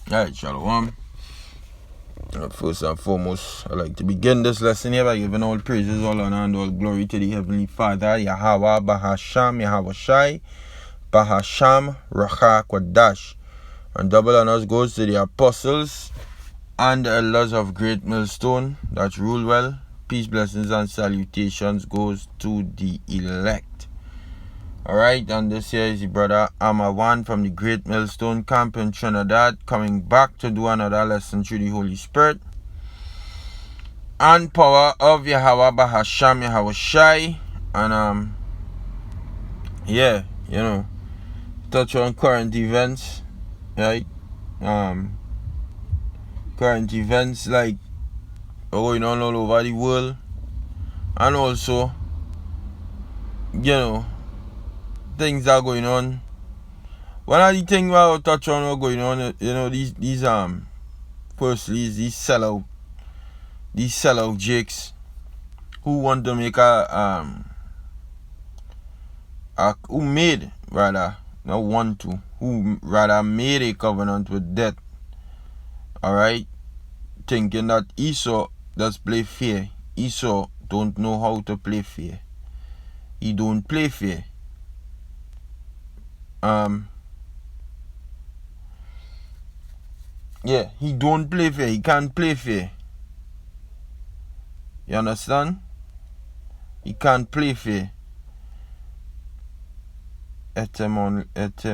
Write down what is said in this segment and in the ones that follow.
Alright, Shalom. First and foremost, I'd like to begin this lesson here by giving all praises, all honor, and all glory to the Heavenly Father, Yahweh, Bahasham, Yahweh Shai, Bahasham, Racha, Kwadash. And double honors goes to the apostles and the elders of Great Millstone that rule well. Peace, blessings, and salutations goes to the elect. Alright, and this here is the brother Amawan from the Great Millstone Camp in Trinidad, coming back to do another lesson through the Holy Spirit and power of Yahweh Bahasham Yahweh Shai. And touch on current events, right? Current events like going on all over the world, and also, things are going on. One of the things I'll touch on are going on, these firstly is these sellout jakes who want to make who made a covenant with death. Alright, thinking that Esau does play fair. Esau don't know how to play fair. He don't play fair. He don't play fair. He can't play fair. You understand? He can't play fair. Etymology.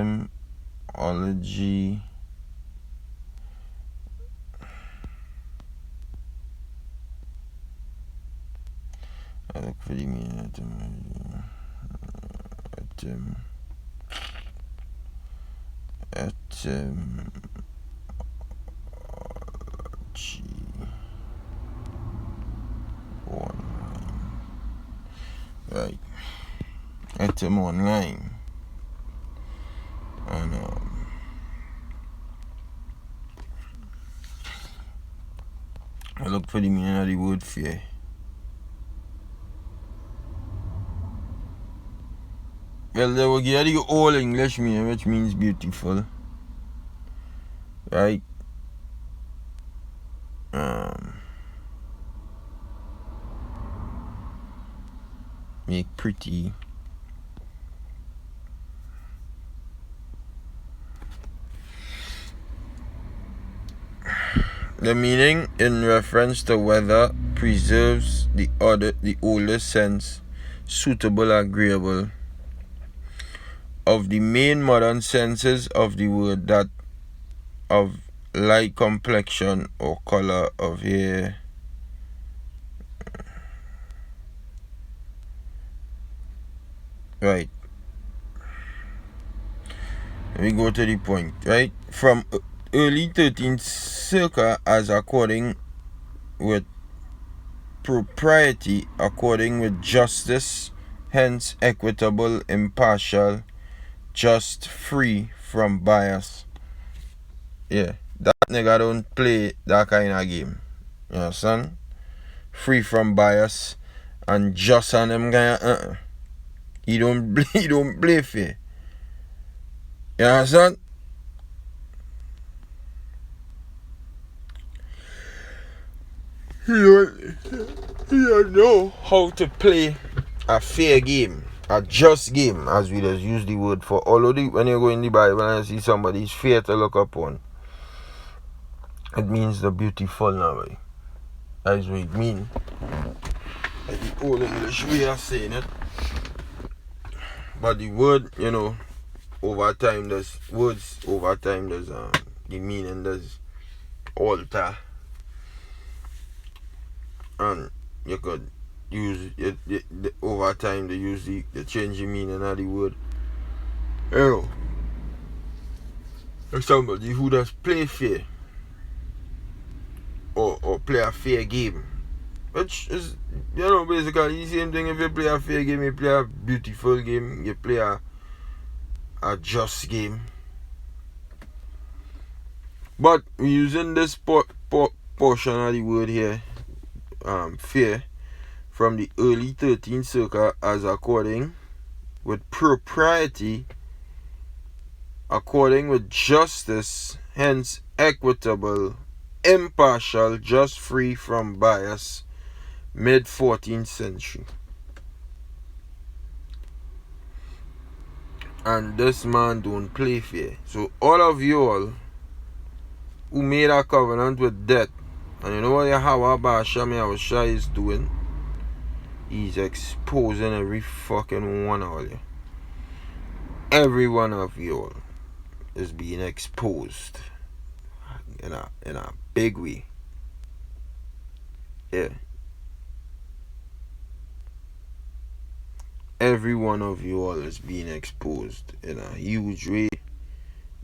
I look for the meaning. Right. Etym online. And I look for the meaning of the word fear. Well, they will give you all English meaning, which means beautiful. Right? Make pretty. The meaning in reference to whether preserves the older sense, suitable, agreeable, of the main modern senses of the word, that of light complexion or color of hair. Right. Let me go to the point, right? From early 13th circa, as according with propriety, according with justice, hence equitable, impartial, just, free from bias. Yeah, that nigga don't play that kind of game. You understand? Free from bias and just on them guy. He don't play fair. You understand? He don't know how to play a fair game, a just game, as we just use the word for. Although when you go in the Bible and you see somebody is fair to look upon, it means the beautiful now, right? That's what it means. Like the old English way of saying it. But the word, over time the meaning does alter. And you could use it over time. They use the change the meaning of the word. If somebody who does play fair or play a fair game, which is basically the same thing. If you play a fair game, you play a beautiful game, you play a just game. But we're using this portion of the word here, fair, from the early 13th circa, as according with propriety, according with justice, hence equitable, impartial, just, free from bias, mid 14th century. And this man don't play fair. So all of you all who made a covenant with death, and you know what Yahweh Ba'asham Yahushua is doing? He's exposing every fucking one of you. Every one of you all is being exposed in a big way. Yeah. Every one of you all is being exposed in a huge way.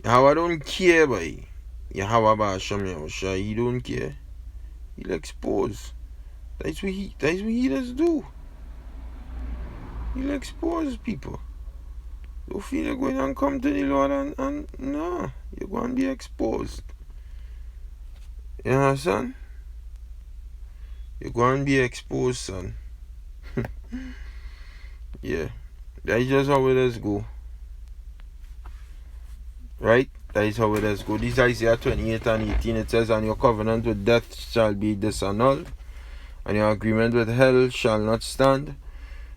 Yahweh don't care, boy. Yahweh Ba'asham Yahushua, he don't care. He'll expose. That's what he does do. He'll expose people. You feel you're going to come to the Lord and no, you're going to be exposed. You understand? You're going to be exposed, son. Yeah. That's just how it does go. Right? That is how it does go. This Isaiah 28 and 18, it says, and your covenant with death shall be disannulled, and your agreement with hell shall not stand.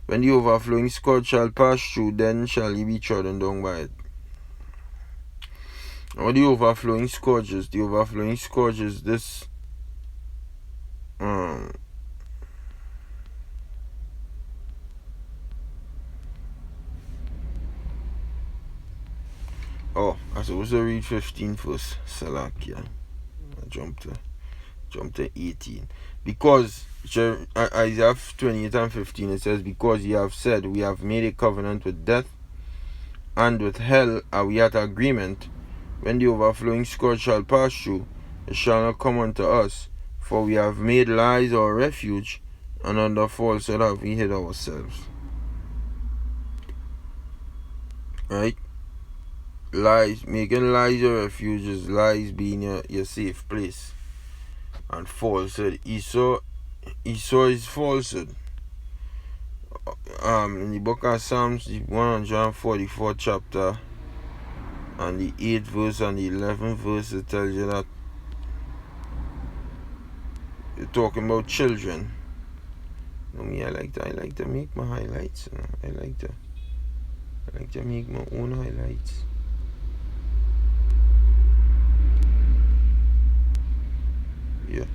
When the overflowing scourge shall pass through, then shall ye be trodden down by it. Now the overflowing scourges this I supposed to read 15 first. Salakia. I jump to 18. Because Isaiah 28 and 15, it says, because ye have said, we have made a covenant with death, and with hell are we at agreement. When the overflowing scourge shall pass through, it shall not come unto us, for we have made lies our refuge, and under falsehood have we hid ourselves. Right? Lies, making lies your refuge is lies being your safe place. And falsehood, Esau is falsehood. In the book of Psalms, the 144th chapter, and the 8th verse and the 11th verse, it tells you that you're talking about children. You know me, I like to make my highlights. You know? I like to make my own highlights. Yeah.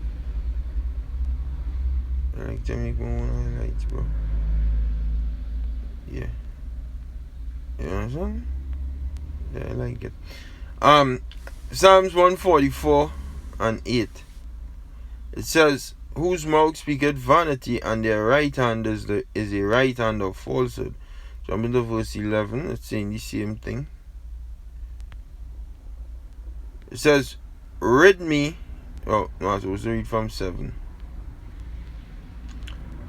I like to make my own highlights, bro. Yeah. You know what I'm saying? Yeah, I like it. Psalms 144 and 8. It says, whose mouth speaketh vanity, and their right hand is a right hand of falsehood. Jump into verse 11, it's saying the same thing. It says, rid me. Oh, no, I was supposed to read from 7.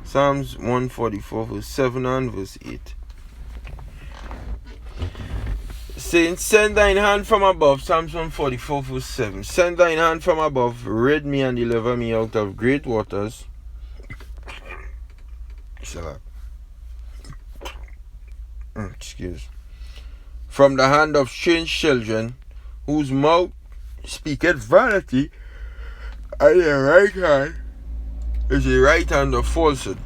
Psalms 144 verse 7 and verse 8. Saying, send thine hand from above. Psalms 144 verse 7. Send thine hand from above, rid me and deliver me out of great waters. Excuse. From the hand of strange children, whose mouth speaketh vanity, and their right hand is the right hand of falsehood.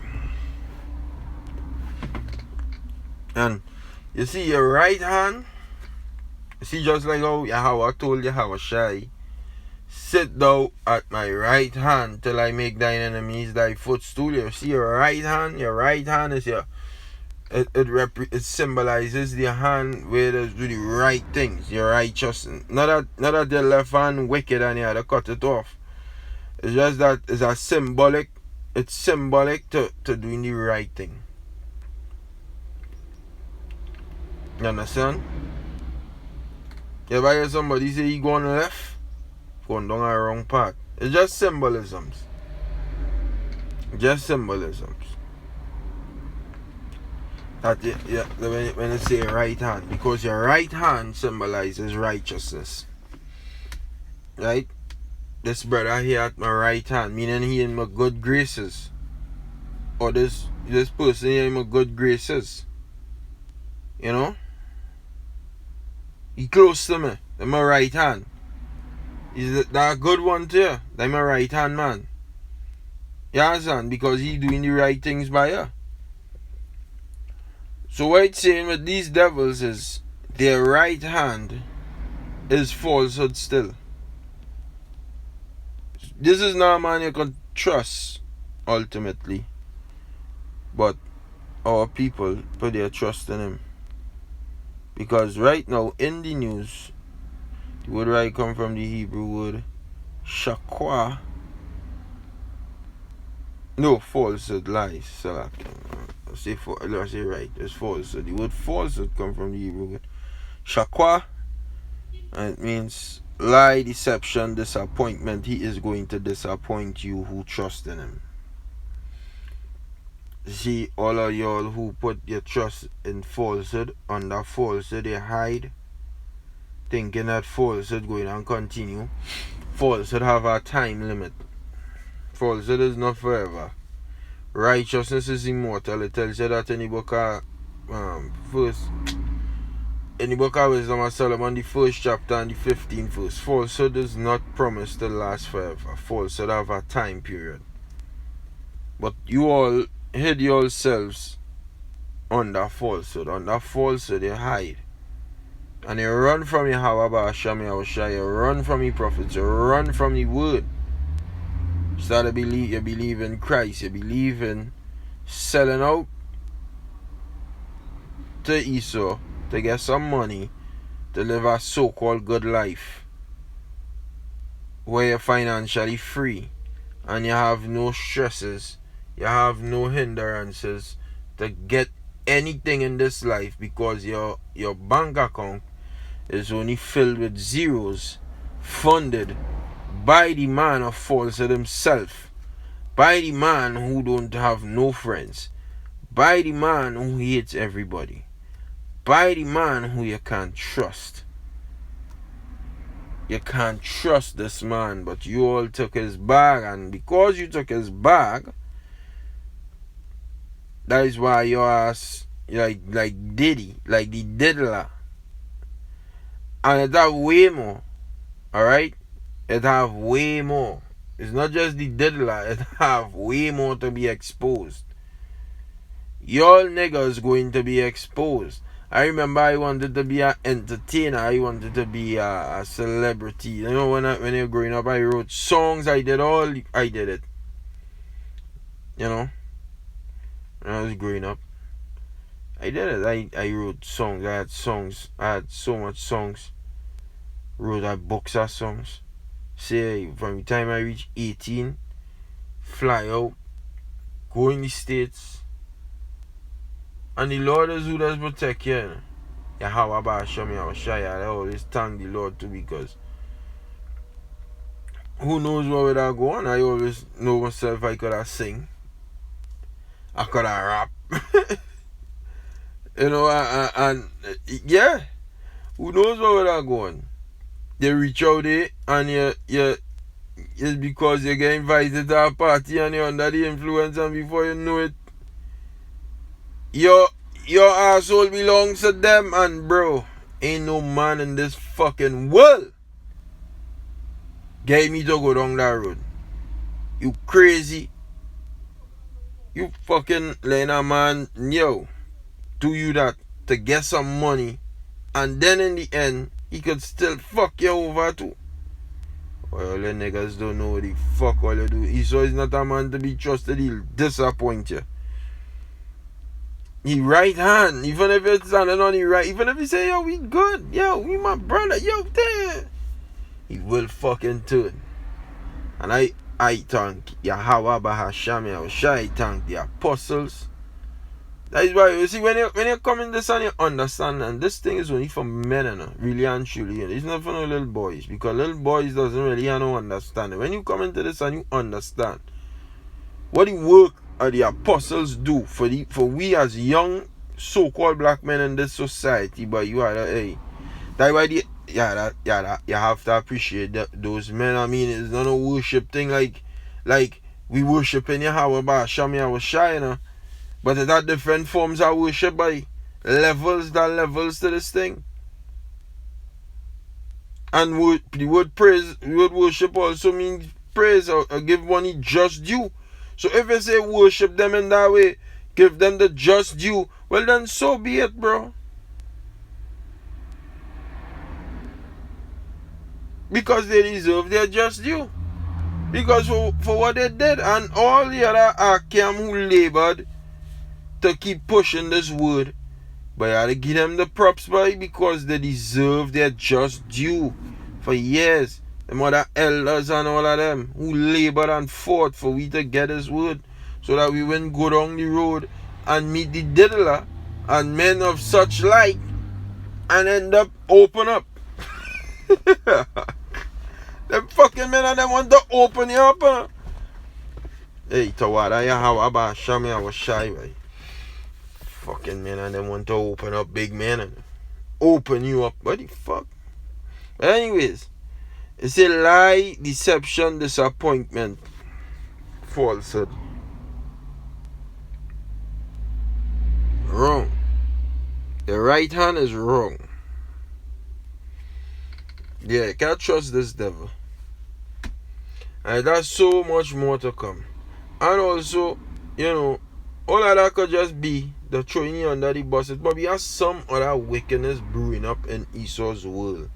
And you see your right hand, you see, just like how Yahweh told Yahushua, sit thou at my right hand till I make thine enemies thy footstool. You see your right hand is your it symbolizes the hand where they do the right things, your righteousness. Not that the left hand wicked and you had to cut it off. It's just that it's symbolic to doing the right thing. You understand? You ever hear somebody say he going left, going down a wrong path? It's just symbolisms. That when you say right hand, because your right hand symbolizes righteousness. Right? This brother here at my right hand, meaning he in my good graces. Or this person here in my good graces. You know? He close to me, in my right hand. Is that a good one too? I'm a right hand man. You understand? Because he doing the right things by her. So what it's saying with these devils is their right hand is falsehood still. This is not a man you can trust ultimately. But our people put their trust in him. Because right now in the news, the word right come from the Hebrew word shakwa. No, falsehood, lies. So I say right. It's falsehood. The word falsehood come from the Hebrew word shakwa, and it means lie, deception, disappointment. He is going to disappoint you who trust in him. See, all of y'all who put your trust in falsehood, under falsehood, they hide, thinking that falsehood going to continue. Falsehood have a time limit. Falsehood is not forever. Righteousness is immortal. It tells you that in the book of Wisdom of Solomon, the first chapter and the 15th verse. Falsehood is not promised to last forever. Falsehood have a time period. But you all hid yourselves under falsehood. Under falsehood you hide. And you run from Yahweh Hashem Yahushua. You run from the prophets. You run from the word. Start to believe. You believe in Christ. You believe in selling out to Esau to get some money to live a so-called good life where you're financially free and you have no stresses, you have no hindrances to get anything in this life, because your bank account is only filled with zeros, funded by the man of falsehood himself, by the man who don't have no friends, by the man who hates everybody, by the man who you can't trust. You can't trust this man, but you all took his bag, and because you took his bag, that is why your ass like Diddy, like the diddler. And it have way more. Alright? It have way more. It's not just the diddler, it have way more to be exposed. Y'all niggas going to be exposed. I remember I wanted to be an entertainer. I wanted to be a celebrity. You know, when I was growing up, I wrote songs. I did it. You know, when I was growing up, I did it. I wrote songs. I had songs. I had so much songs. Wrote a books of songs. Say, from the time I reached 18, fly out, go in the States. And the Lord is who does protect you. Yahweh Hashem Yahushua. I always thank the Lord too, because who knows where would I go on? I always know myself. I could have sing, I could have rap. You know, and yeah, who knows where would I go on? They reach out there and you it's because you get invited to a party and you're under the influence, and before you know it, your asshole belongs to them. And bro, ain't no man in this fucking world get me to go down that road. You crazy? You fucking letting a man, do you that to get some money, and then in the end he could still fuck you over too. Well, the niggas don't know what the fuck all you do. Esau is not a man to be trusted. He'll disappoint you. He right hand, even if it's standing on the right, even if he say, yo, we good, yo, we my brother, yo, there, he will fucking turn. And I thank Yahweh Hashem Yahushua. I thank the apostles. That is why, you see, when you come in this and you understand, and this thing is only for men, really and truly. It's not for no little boys, because little boys doesn't really have no understanding. When you come into this and you understand what the work of the apostles do for we as young so-called black men in this society, but you are that's why you have to appreciate those men. I mean, it's not a worship thing like we worship in Yahweh Hashem Yahushua, but it had different forms of worship by levels to this thing. And the word praise, the word worship also means praise or give money just due. So if you say worship them in that way, give them the just due, well then so be it, bro. Because they deserve their just due. Because for what they did, and all the other Akim who labored to keep pushing this word, but I gotta give them the props, boy, because they deserve their just due. For years, the other elders and all of them who labored and fought for we to get this word, so that we wouldn't go down the road and meet the diddler and men of such like and end up open up. Them fucking men and them want to open you up, huh? Hey, Tawada, ya how about Shami, I was shy, right? Fucking men and them want to open up, big men, and open you up. What the fuck? But anyways, it's a lie, deception, disappointment, falsehood. Wrong. The right hand is wrong. Yeah, you can't trust this devil. And there's so much more to come. And also, all of that could just be the throwing you under the bus. But we have some other wickedness brewing up in Esau's world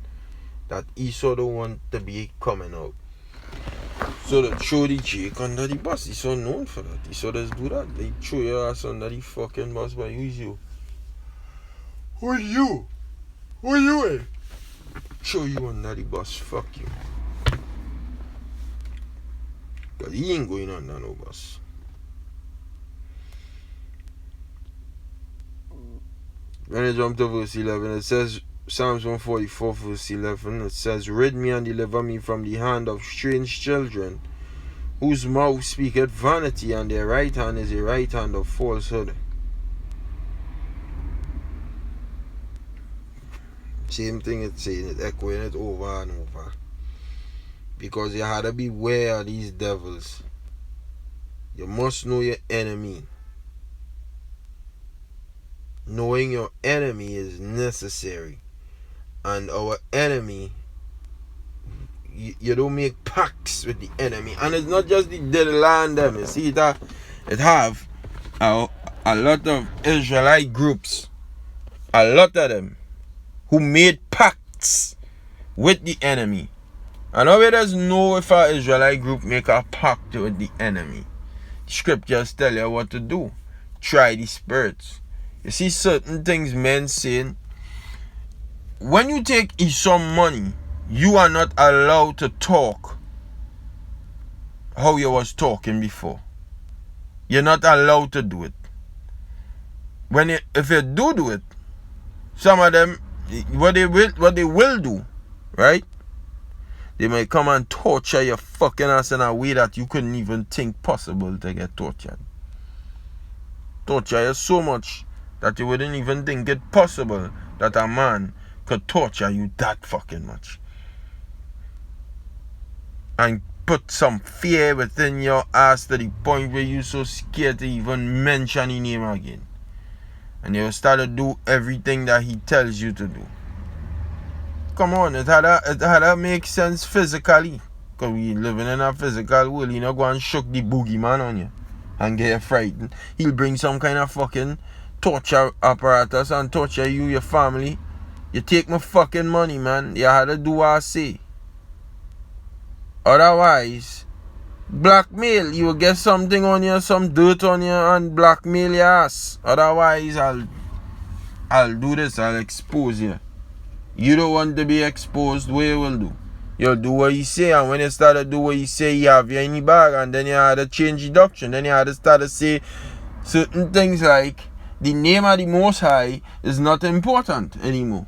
that Esau don't want to be coming out. So they throw the chick under the bus. Esau known for that. Esau does do that. They throw your ass under the fucking bus. But who's you? Who are you? Who are you, eh? Throw you under the bus. Fuck you. Because he ain't going under no bus. When I jump to verse 11, it says, Psalms 144 verse 11, it says, Rid me and deliver me from the hand of strange children, whose mouth speaketh vanity, and their right hand is a right hand of falsehood. Same thing it's saying, it's echoing it over and over. Because you had to beware of these devils. You must know your enemy. Knowing your enemy is necessary. And our enemy, you don't make pacts with the enemy. And it's not just the dead land them. You see that it have a lot of Israelite groups, a lot of them, who made pacts with the enemy. And nobody doesn't know if an Israelite group make a pact with the enemy. The scriptures tell you what to do. Try the spirits. You see certain things men saying. When you take Esau money, you are not allowed to talk how you was talking before. You're not allowed to do it. If you do it, some of them, what they will do, right? They might come and torture your fucking ass in a way that you couldn't even think possible to get tortured. Torture you so much that you wouldn't even think it possible that a man could torture you that fucking much. And put some fear within your ass to the point where you're so scared to even mention his name again. And you'll start to do everything that he tells you to do. Come on, it had to make sense physically. Because we living in a physical world. You know, go and shook the boogeyman on you and get you frightened. He'll bring some kind of fucking torture apparatus and torture you, your family. You take my fucking money, man. You had to do what I say. Otherwise, blackmail. You will get something on you, some dirt on you, and blackmail your ass. Otherwise, I'll do this. I'll expose you. You don't want to be exposed. What you will do? You'll do what you say, and when you start to do what you say, you have you in the bag, and then you had to change the doctrine. Then you had to start to say certain things like the name of the Most High is not important anymore.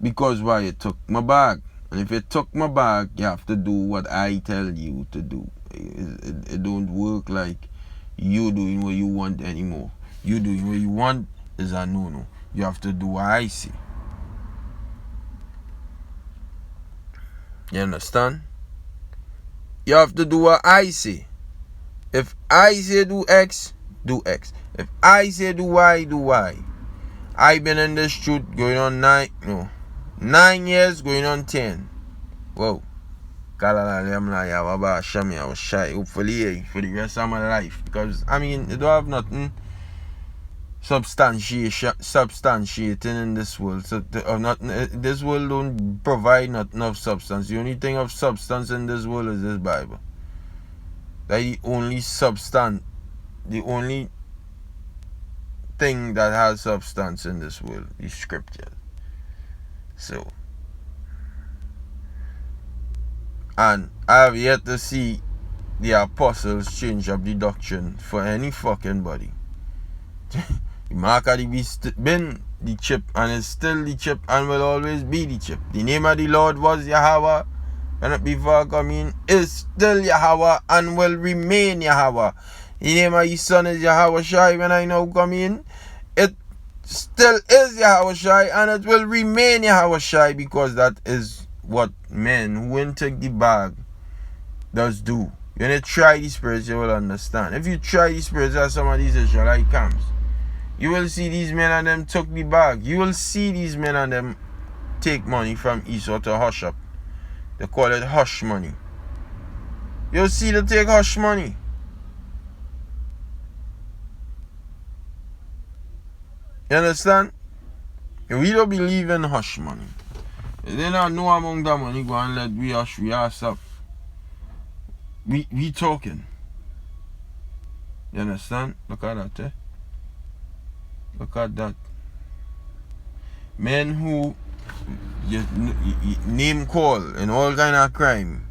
Because why? You took my bag. And if you took my bag, you have to do what I tell you to do. It don't work like you doing what you want anymore. You doing what you want is a no-no. You have to do what I say. You understand? You have to do what I say. If I say do X, do X. If I say do Y, do Y. I've been in this truth going on 9 years going on 10. Whoa. I was shy. Hopefully, for the rest of my life. Because, I mean, you don't have nothing substantiating in this world. So, this world don't provide nothing of substance. The only thing of substance in this world is this Bible. That's the only substance, the only thing that has substance in this world is scripture. So, and I have yet to see the apostles change up the doctrine for any fucking body. The mark of the beast been the chip and is still the chip and will always be the chip. The name of the Lord was Yahweh, and before coming is still Yahweh and will remain Yahweh. The name of his son is Yahweh Shai. When I now come in, it still is Yahweh Shai and it will remain Yahweh Shai, because that is what men who won't take the bag does do. When you try the spirits, you will understand. If you try the spirits at some of these Israelite camps, you will see these men and them took the bag. You will see these men and them take money from Esau to hush up. They call it hush money. You'll see them take hush money. You understand? We don't believe in hush money. They don't know among that money go and let we hush we ass up. We talking. You understand? Look at that, eh? Look at that. Men who name call and all kind of crime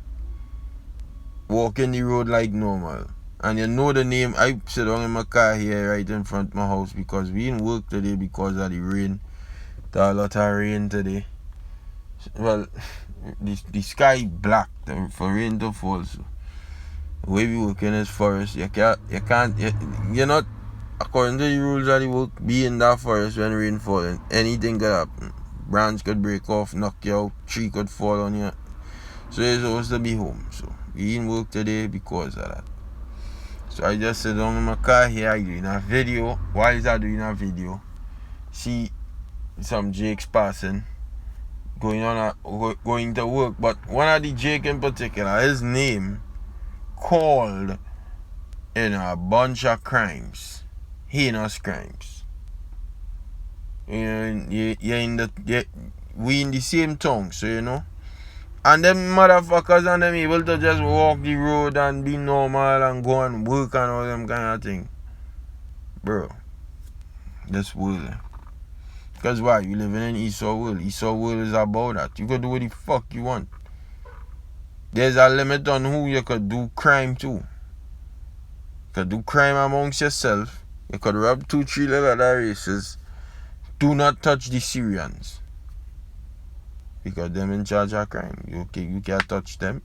walking the road like normal. And you know the name. I sit down in my car here right in front of my house because we didn't work today because of the rain. There a lot of rain today. Well, the sky black for rain to fall. So the way we work in this forest, you're not, according to the rules of the work, be in that forest when rain falling. Anything could happen. Branch could break off, knock you out, tree could fall on you. So you're supposed to be home. So we didn't work today because of that. So I just sit down in my car here, I doing a video. Why is I doing a video? See some Jakes passing, going to work. But one of the Jake in particular, his name called in a bunch of crimes, heinous crimes. We in the same tongue, so you know. And them motherfuckers and them able to just walk the road and be normal and go and work and all them kind of thing. Bro, this world. Because why? You living in Esau world. Esau world is about that. You could do what the fuck you want. There's a limit on who you could do crime to. You could do crime amongst yourself. You could rob 2-3 little other races. Do not touch the Syrians. Because them in charge of crime. You can't touch them.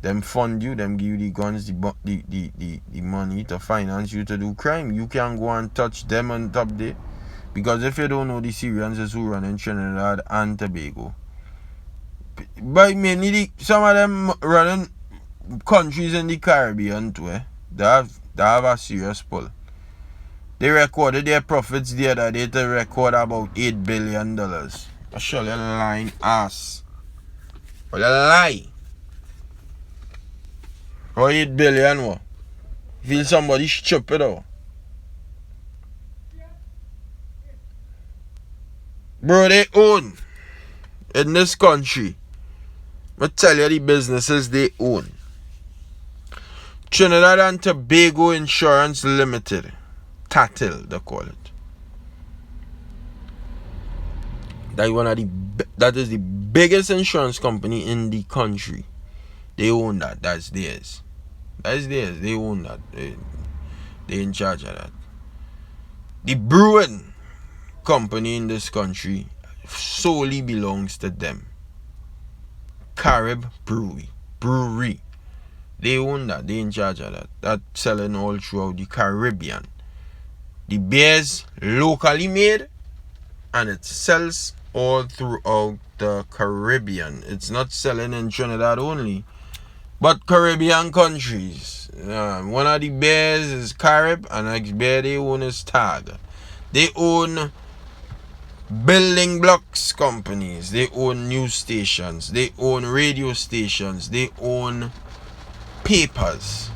Them fund you, them give you the guns, the money to finance you to do crime. You can't go and touch them on top there. Because if you don't know, the Syrians is who run in Trinidad and Tobago. But mainly some of them running countries in the Caribbean too. They have a serious pull. They recorded their profits the other day to record about $8 billion. I show you lying ass. What a lie. How 8 billion what? Feel somebody stupid or? Bro, they own in this country. I tell you the businesses they own. Trinidad and Tobago Insurance Limited. TATL they call it. That is the biggest insurance company in the country. They own that. That's theirs. They own that. They in charge of that. The brewing company in this country solely belongs to them. Carib Brewery. They own that. They in charge of that. That's selling all throughout the Caribbean. The beer's locally made and it sells all throughout the Caribbean. It's not selling in Trinidad only, but Caribbean countries. One of the beers is Carib and the next beer they own is Tag. They own building blocks companies, they own news stations, they own radio stations, they own papers,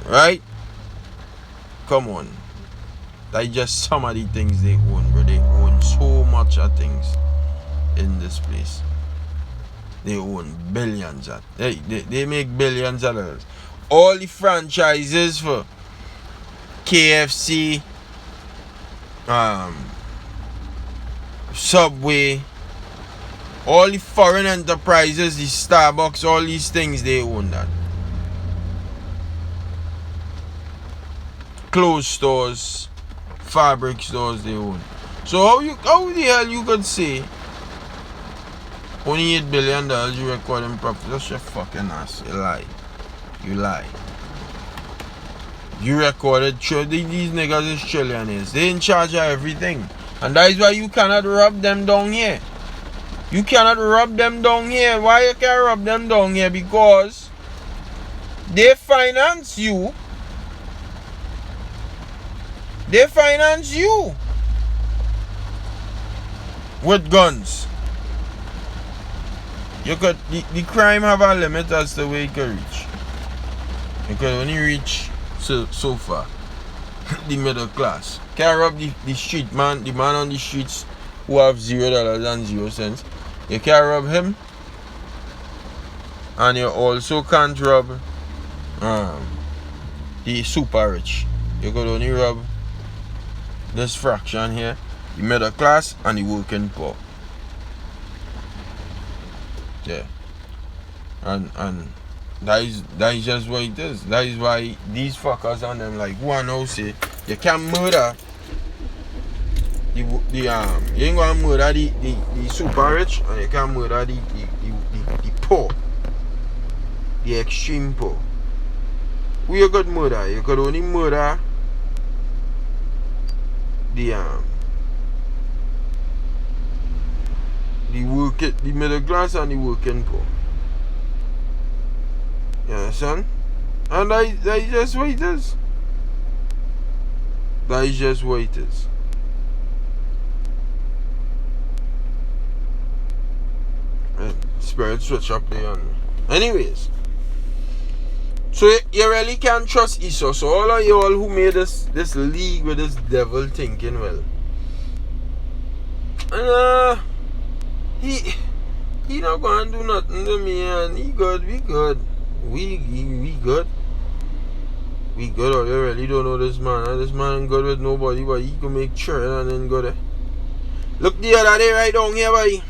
right? Come on, that's just some of the things they own, bro. They own so much of things in this place. They own billions of, they make billions of dollars. All the franchises for KFC, Subway, all the foreign enterprises, the Starbucks, all these things, they own that. Clothes stores, fabric stores, they own. So how the hell you could say only $8 billion you record in profit? That's your fucking ass. You lie. You lie. You recorded, these niggas is trillionaires. They in charge of everything. And that is why you cannot rub them down here. You cannot rub them down here. Why you can't rub them down here? Because they finance you. They finance you with guns. You could the crime have a limit as to where you can reach. You can only reach so far. The middle class. Can't rob the street man, the man on the streets who have $0 and 0 cents. You can't rob him. And you also can't rob the super rich. You could only rob this fraction here, the middle class and the working poor. Yeah. And that is just what it is. That is why these fuckers on them like one now say you can't murder you ain't gonna murder the super rich, and you can't murder the poor, the extreme poor. Who you could murder? You could only murder the middle class and the working poor. You understand? And that is just what it is. That is just what it is. Spirit switch up there on me. Anyways, so you really can't trust Esau. So all of y'all who made this league with this devil thinking, well, he not gonna do nothing to me, and we good. We good. We good. Or you really don't know this man. And this man ain't good with nobody, but he can make sure and then go there. Look the other day right down here, boy.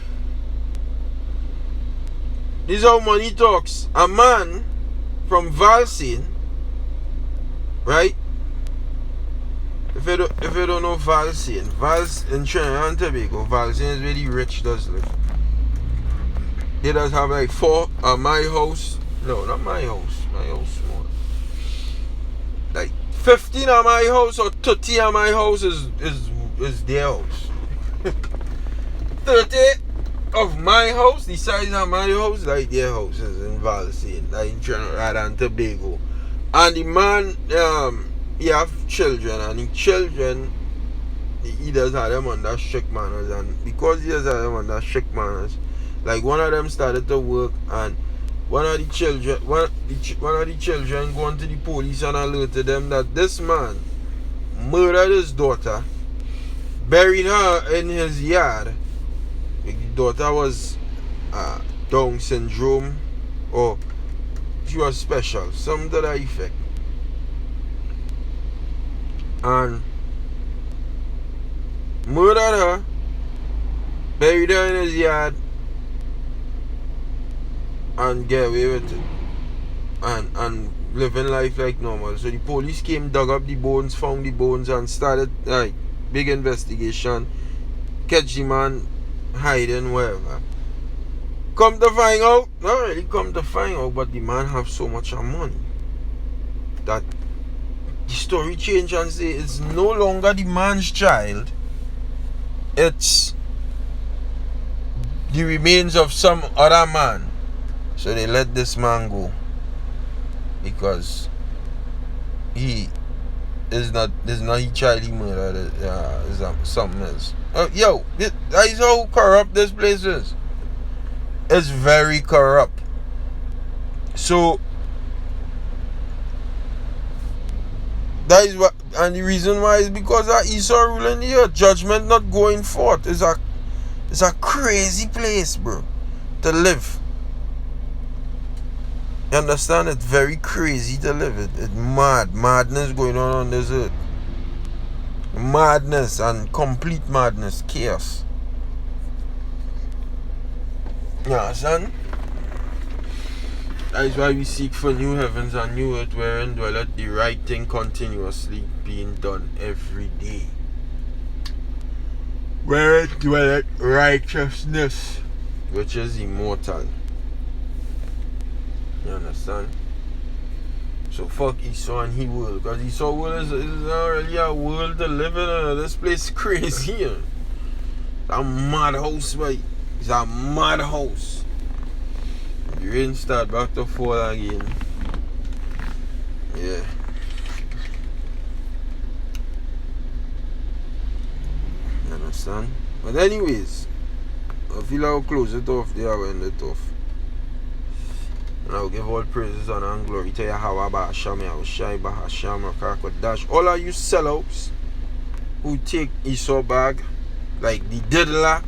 This is how money talks. A man from Valsin, right? If you don't know Valsin, in Trinidad and Tobago, Valsin is where the rich does live. They does have like 4 at my house. No, not my house. My house small. Like 15 at my house or 30 at my house is their house. 30 of my house, the size of my house, like their house is in Valsin, like in Trinidad and Tobago. And the man, he have children, and the children, he does have them under strict manners, and because he does have them under strict manners, like one of them started to work, and one of the children going to the police and alerted them that this man murdered his daughter, buried her in his yard. The daughter was Down syndrome, or she was special, something to that effect. And murdered her, buried her in his yard, and get away with it. And living life like normal. So the police came, dug up the bones, found the bones, and started like big investigation. Catch the man hiding wherever. Come to find out, not really come to find out, but the man have so much money that the story change and say it's no longer the man's child, it's the remains of some other man. So they let this man go because he is not his child he murdered, something else. Yo, that is how corrupt this place is. It's very corrupt. So that is what, and the reason why is because of Esau ruling here. Judgment not going forth. It's a crazy place, bro, to live. You understand? It's very crazy to live. It's madness going on this earth. Madness and complete madness, chaos. You understand? That is why we seek for new heavens and new earth wherein dwelleth the right thing continuously being done every day. Wherein dwelleth righteousness, which is immortal. You understand? So fuck Esau and he world, because Esau world is not really a world to live in. This place is crazy. It's a madhouse, boy. It's a madhouse. The rain start back to fall again. Yeah. You understand? But anyways, I feel I'll close it off there. I'll end it off. And I'll give all praises and glory to Yahweh, Bahasham, Yahushai, Bahasham, Rakakadash. All of you sellouts who take Esau bag, like the diddler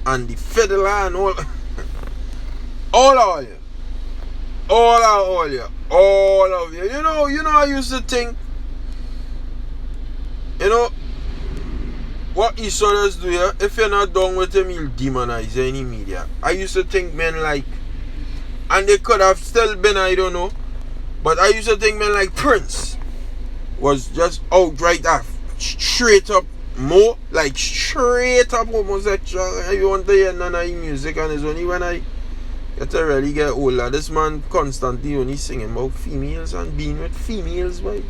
and the fiddler and all. All of you. All of you. You know, I used to think, what Esau does do here, if you're not done with him, he'll demonize any media. I used to think men like, and they could have still been, I don't know, but I used to think men like Prince was just outright straight up more, like straight up homosexual. I want to hear none of his music, and it's only when I get to really get older. This man constantly only singing about females and being with females, boy.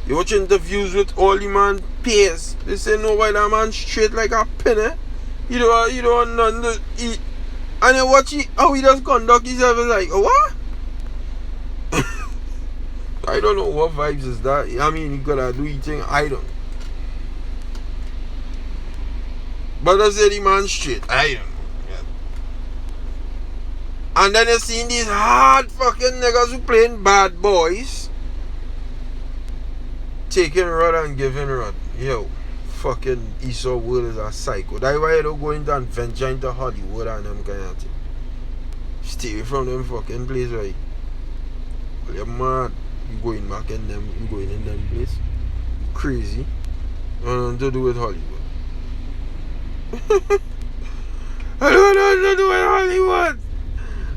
You watch interviews with all the man peers. They say no, why that man straight like a penny. You don't none to eat. And you watch how he does conduct himself, is like, what? I don't know what vibes is that. I mean, he gotta do eating, I don't. But I say the man straight, I don't know. Yeah. And then you seen these hard fucking niggas who playing bad boys taking rod and giving rod. Yo, fucking Esau world is a psycho. That's why you don't go into and venture into Hollywood and them kind of thing. Stay away from them fucking place, right? Well, you're mad. You going back in them, you going in them place. You crazy. Nothing to do with Hollywood. I don't know what to do with Hollywood.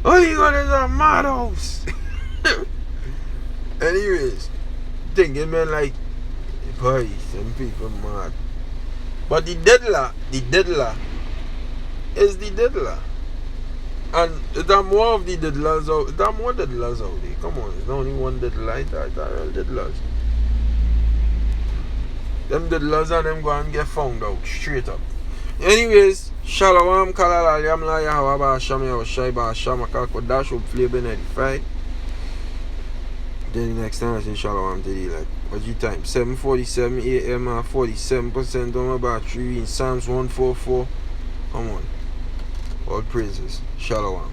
Hollywood is a madhouse. Anyways, thinking men like, boy, some people mad. But the diddler is the diddler. And there are more of the diddlers out. There are more diddlers out there. Come on, there's not only one diddler. There are real diddlers. Them diddlers and them go and get found out straight up. Anyways, Shalom, Kalala, Yamla, Yahweh, Sham, Yahushai, Sham, Kodash, hopefully been edified. Then the next time I say Shalom to you, like, what's your time? 7:47 a.m. 47% on my battery in Psalms 144. Come on. All praises. Shalom.